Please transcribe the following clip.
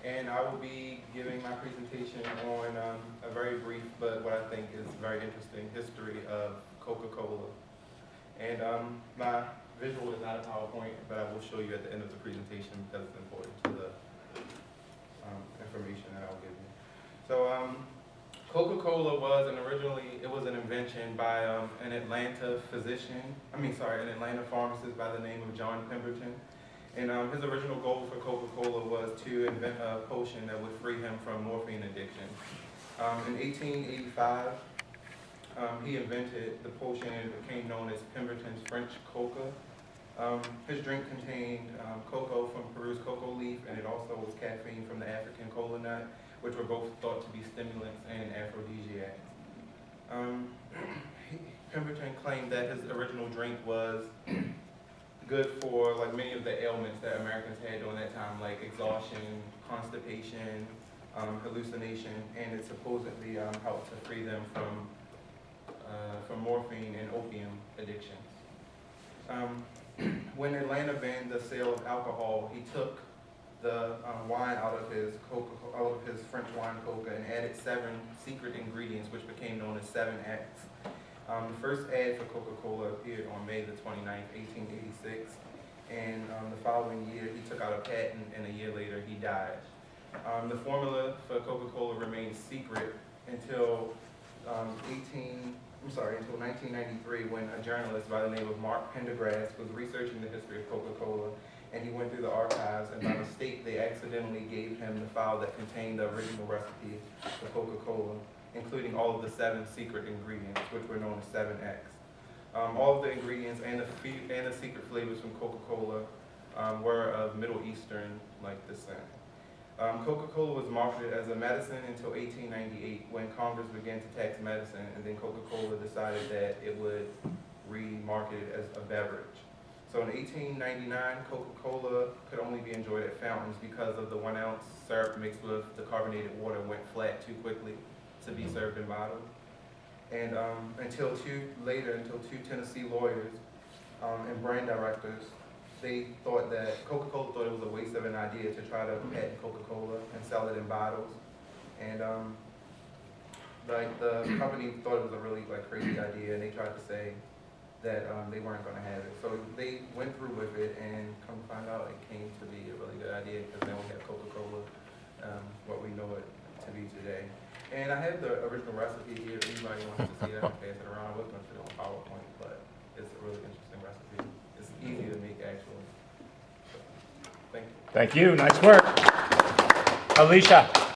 and I will be giving my presentation on a very brief, but what I think is very interesting history of Coca-Cola. And my visual is not a PowerPoint, but I will show you at the end of the presentation because it's important to the information that I'll give you. So Coca-Cola was an invention by an Atlanta pharmacist by the name of John Pemberton. And his original goal for Coca-Cola was to invent a potion that would free him from morphine addiction. In 1885, he invented the potion and it became known as Pemberton's French Coca. His drink contained cocoa from Peru's cocoa leaf, and it also was caffeine from the African cola nut, which were both thought to be stimulants and aphrodisiacs. Pemberton claimed that his original drink was good for like many of the ailments that Americans had during that time, like exhaustion, constipation, hallucination, and it supposedly helped to free them from morphine and opium addictions. When Atlanta banned the sale of alcohol, he took the wine out of his French wine Coca and added 7 secret ingredients, which became known as 7X. The first ad for Coca-Cola appeared on May the 29th, 1886, and the following year he took out a patent, and a year later he died. The formula for Coca-Cola remained secret until 1993, when a journalist by the name of Mark Pendergrass was researching the history of Coca-Cola, and he went through the archives, and by mistake they accidentally gave him the file that contained the original recipe for Coca-Cola, including all of the 7 secret ingredients, which were known as 7X. All of the ingredients and the secret flavors from Coca-Cola were of Middle Eastern descent. Coca-Cola was marketed as a medicine until 1898, when Congress began to tax medicine, and then Coca-Cola decided that it would re-market it as a beverage. So in 1899, Coca-Cola could only be enjoyed at fountains because of the 1 ounce syrup mixed with the carbonated water went flat too quickly to be served in bottles. And until two Tennessee lawyers and brand directors, Coca-Cola thought it was a waste of an idea to try to patent Coca-Cola and sell it in bottles. And the company thought it was a really crazy idea, and they tried to say that they weren't going to have it. So they went through with it, and come to find out, it came to be a really good idea, because now we have Coca-Cola, what we know it to be today. And I have the original recipe here. If anybody wants to see it, I can pass it around. I was going to put it on PowerPoint, but it's a really interesting recipe. It's easy to make, actually. So, thank you. Thank you. Nice work. Alicia.